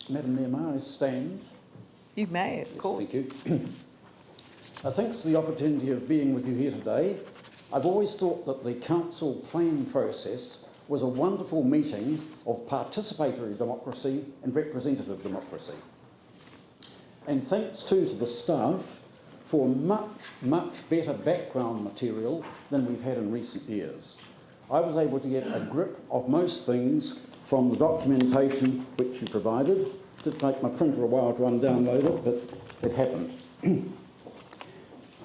Madam Mayor, may I stand? You may, of course. Thank you. Thanks for the opportunity of being with you here today. I've always thought that the council plan process was a wonderful meeting of participatory democracy and representative democracy. And thanks too to the staff for much better background material than we've had in recent years. I was able to get a grip of most things from the documentation which you provided. It did take my printer a while to undownload it, but it happened.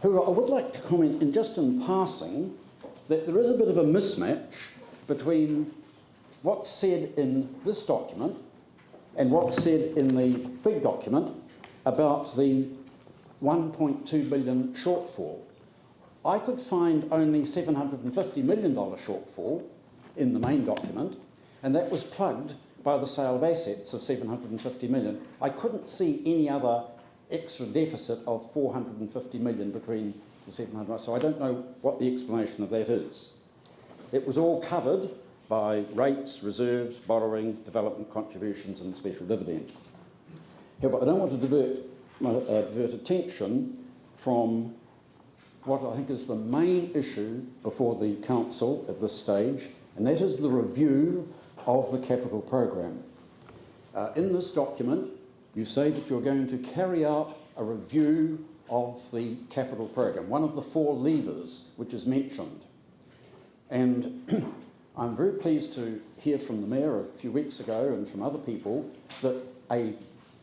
However, I would like to comment in passing that there is a bit of a mismatch between what's said in this document and what's said in the big document about the 1.2 billion shortfall. I could find only $750 million shortfall in the main document, and that was plugged by the sale of assets of $750 million. I couldn't see any other extra deficit of $450 million between the 700, so I don't know what the explanation of that is. It was all covered by rates, reserves, borrowing, development contributions and special dividend. However, I don't want to divert attention from what I think is the main issue before the council at this stage, and that is the review of the capital program. In this document, you say that you're going to carry out a review of the capital program, one of the 4 levers which is mentioned. And I'm very pleased to hear from the Mayor a few weeks ago and from other people that a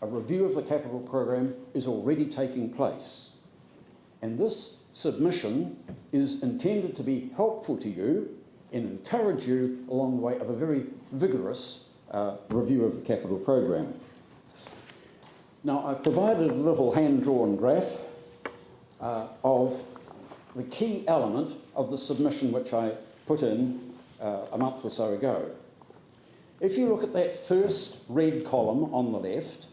review of the capital program is already taking place. And this submission is intended to be helpful to you and encourage you along the way of a very vigorous review of the capital program. Now, I've provided a little hand-drawn graph of the key element of the submission which I put in a month or so ago. If you look at that first red column on the left,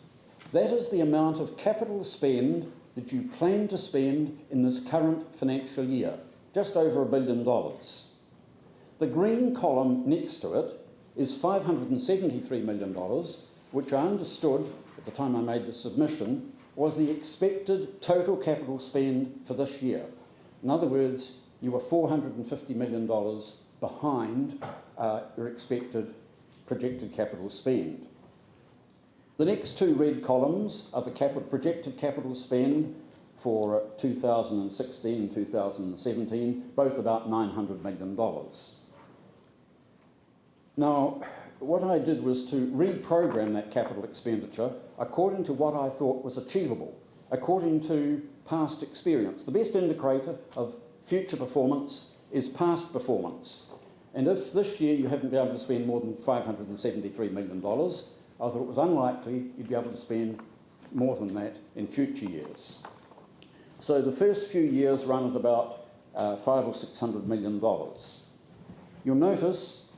that is the amount of capital spend that you plan to spend in this current financial year, just over $1 billion. The green column next to it is $573 million, which I understood at the time I made the submission was the expected total capital spend for this year. In other words, you were $450 million behind your expected projected capital spend. The next 2 red columns are the projected capital spend for 2016 and 2017, both about $900 million. Now, what I did was to reprogram that capital expenditure according to what I thought was achievable, according to past experience. The best indicator of future performance is past performance. And if this year you haven't been able to spend more than $573 million, I thought it was unlikely you'd be able to spend more than that in future years. So the first few years run at about $500 or $600 million. You'll notice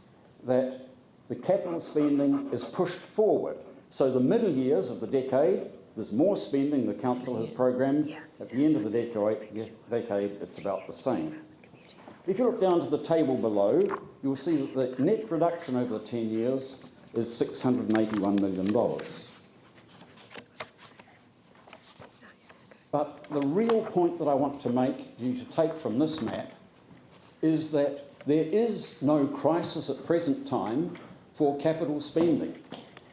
that the capital spending is pushed forward. So the middle years of the decade, there's more spending the council has programmed. At the end of the decade, it's about the same. If you look down to the table below, you'll see that the net reduction over the 10 years is $681 million. But the real point that I want to make, you to take from this map, is that there is no crisis at present time for capital spending,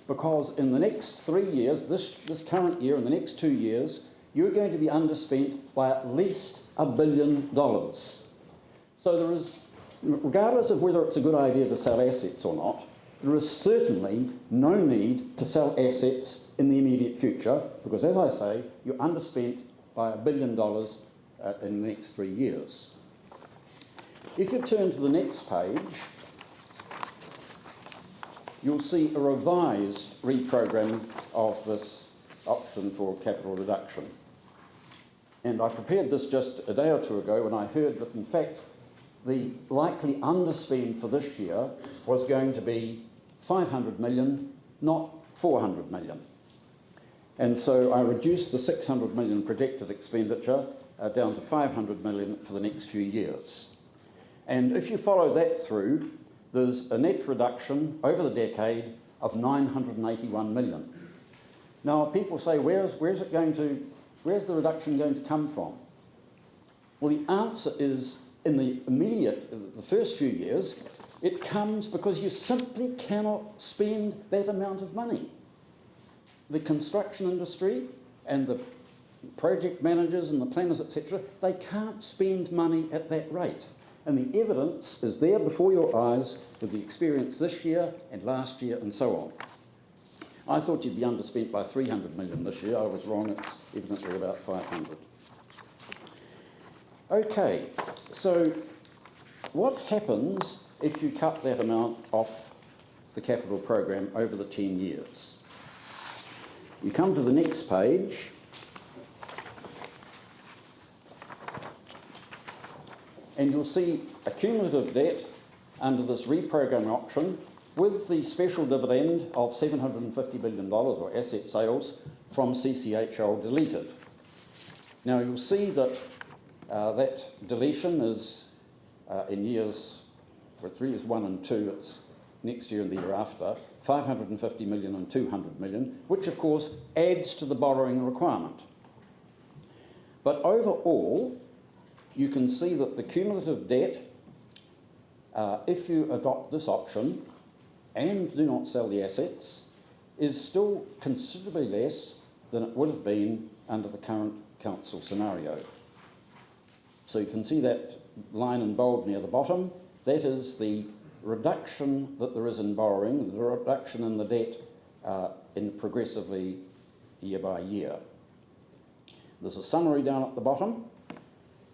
because in the next 3 years, this current year and the next 2 years, you're going to be underspent by at least $1 billion. So there is, regardless of whether it's a good idea to sell assets or not, there is certainly no need to sell assets in the immediate future, because as I say, you're underspent by $1 billion in the next 3 years. If you turn to the next page, you'll see a revised reprogramming of this option for capital reduction. And I prepared this just a day or 2 ago when I heard that, in fact, the likely underspend for this year was going to be $500 million, not $400 million. And so I reduced the $600 million projected expenditure down to $500 million for the next few years. And if you follow that through, there's a net reduction over the decade of $981 million. Now, people say, where's the reduction going to come from? Well, the answer is, in the first few years, it comes because you simply cannot spend that amount of money. The construction industry and the project managers and the planners, etc., they can't spend money at that rate. And the evidence is there before your eyes with the experience this year and last year and so on. I thought you'd be underspent by 300 million this year. I was wrong. It's evidently about 500. Okay, so what happens if you cut that amount off the capital program over the 10 years? You come to the next page, and you'll see a cumulative debt under this reprogramming option with the special dividend of $750 billion, or asset sales, from CCHL deleted. Now you'll see that that deletion is in years 1 and 2, it's next year and the year after, 550 million and 200 million, which of course adds to the borrowing requirement. But overall, you can see that the cumulative debt, if you adopt this option and do not sell the assets, is still considerably less than it would have been under the current council scenario. So you can see that line in bold near the bottom. That is the reduction that there is in borrowing, the reduction in the debt in progressively year by year. There's a summary down at the bottom.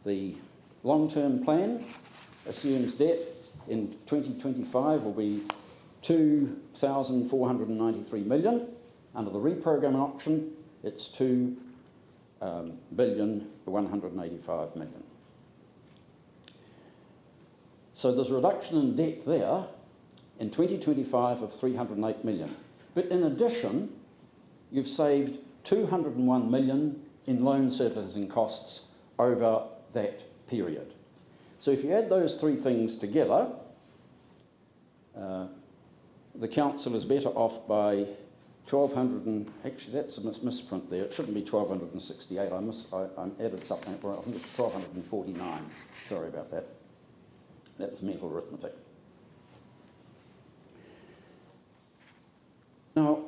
The long-term plan assumes debt in 2025 will be 2,493 million. Under the reprogramming option, it's 2,185 million. So there's a reduction in debt there in 2025 of 308 million. But in addition, you've saved 201 million in loan servicing costs over that period. So if you add those three things together, the council is better off by 1,200 and, actually that's a misprint there, it shouldn't be 1,268, I added something, I think it's 1,249, sorry about that. That's mental arithmetic. Now,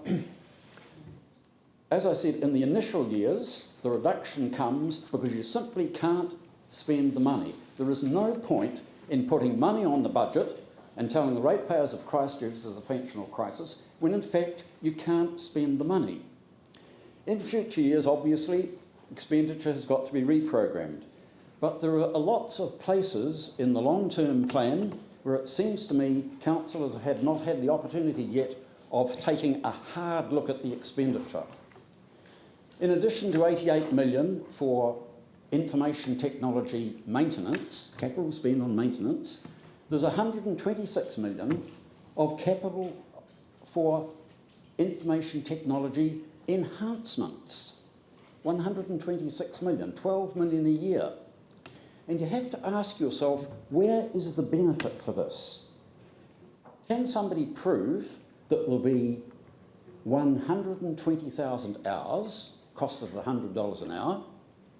as I said, in the initial years, the reduction comes because you simply can't spend the money. There is no point in putting money on the budget and telling the ratepayers of Christchurch there's a functional crisis, when in fact you can't spend the money. In future years, obviously, expenditure has got to be reprogrammed. But there are lots of places in the long-term plan where it seems to me councillors have not had the opportunity yet of taking a hard look at the expenditure. In addition to 88 million for information technology maintenance, capital spend on maintenance, there's 126 million of capital for information technology enhancements. 126 million, 12 million a year. And you have to ask yourself, where is the benefit for this? Can somebody prove that there'll be 120,000 hours, cost of $100 an hour,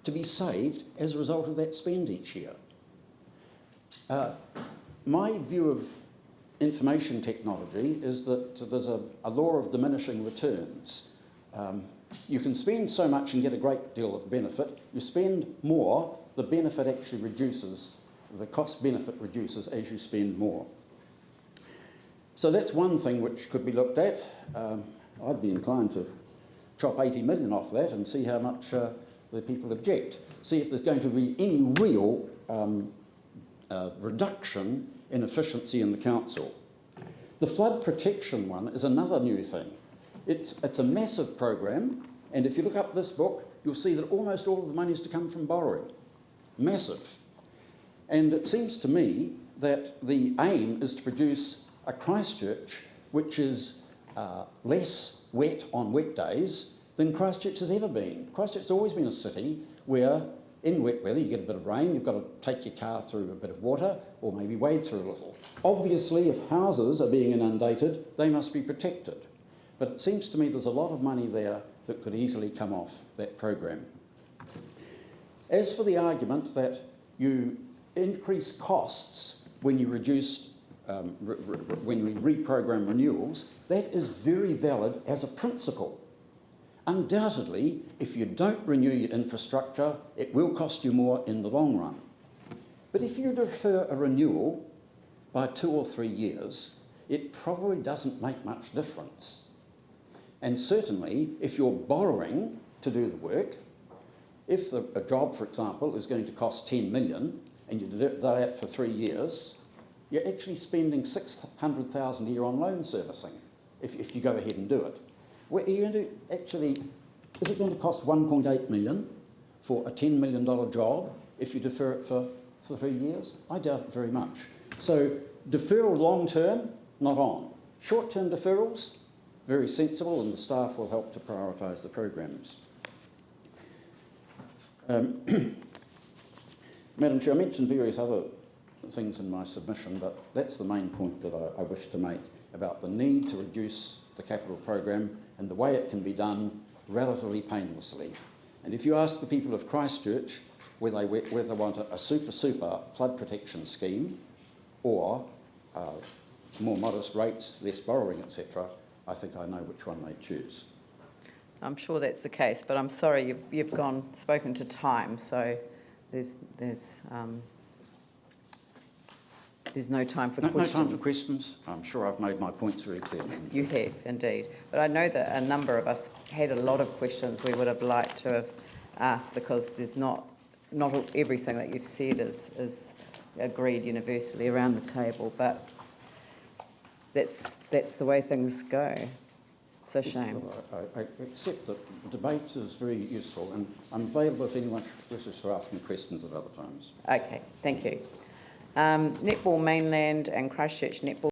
to be saved as a result of that spend each year? My view of information technology is that there's a law of diminishing returns. You can spend so much and get a great deal of benefit. You spend more, the benefit actually reduces, the cost benefit reduces as you spend more. So that's one thing which could be looked at. I'd be inclined to chop 80 million off that and see how much the people object. See if there's going to be any real reduction in efficiency in the council. The flood protection one is another new thing. It's a massive program, and if you look up this book, you'll see that almost all of the money is to come from borrowing. Massive. And it seems to me that the aim is to produce a Christchurch which is less wet on wet days than Christchurch has ever been. Christchurch has always been a city where in wet weather you get a bit of rain, you've got to take your car through a bit of water or maybe wade through a little. Obviously, if houses are being inundated, they must be protected. But it seems to me there's a lot of money there that could easily come off that program. As for the argument that you increase costs when you reduce, when we reprogram renewals, that is very valid as a principle. Undoubtedly, if you don't renew your infrastructure, it will cost you more in the long run. But if you defer a renewal by 2 or 3 years, it probably doesn't make much difference. And certainly, if you're borrowing to do the work, if a job, for example, is going to cost 10 million and you do that for 3 years, you're actually spending 600,000 a year on loan servicing if you go ahead and do it. Well, are you going to actually, is it going to cost 1.8 million for a $10 million job if you defer it for 3 years? I doubt it very much. So deferral long term, not on. Short term deferrals, very sensible, and the staff will help to prioritise the programs. Madam Chair, I mentioned various other things in my submission, but that's the main point that I wish to make about the need to reduce the capital program and the way it can be done relatively painlessly. And if you ask the people of Christchurch whether they want a super flood protection scheme or more modest rates, less borrowing, etc., I think I know which one they choose. I'm sure that's the case, but I'm sorry you've spoken to time, so there's no time for questions. No time for questions. I'm sure I've made my points very clear. You have, indeed. But I know that a number of us had a lot of questions we would have liked to have asked, because there's not everything that you've said is agreed universally around the table, but that's the way things go. It's a shame. Well, I accept that debate is very useful, and I'm available if anyone wishes to ask me questions at other times. Okay, thank you. Netball Mainland and Christchurch Netball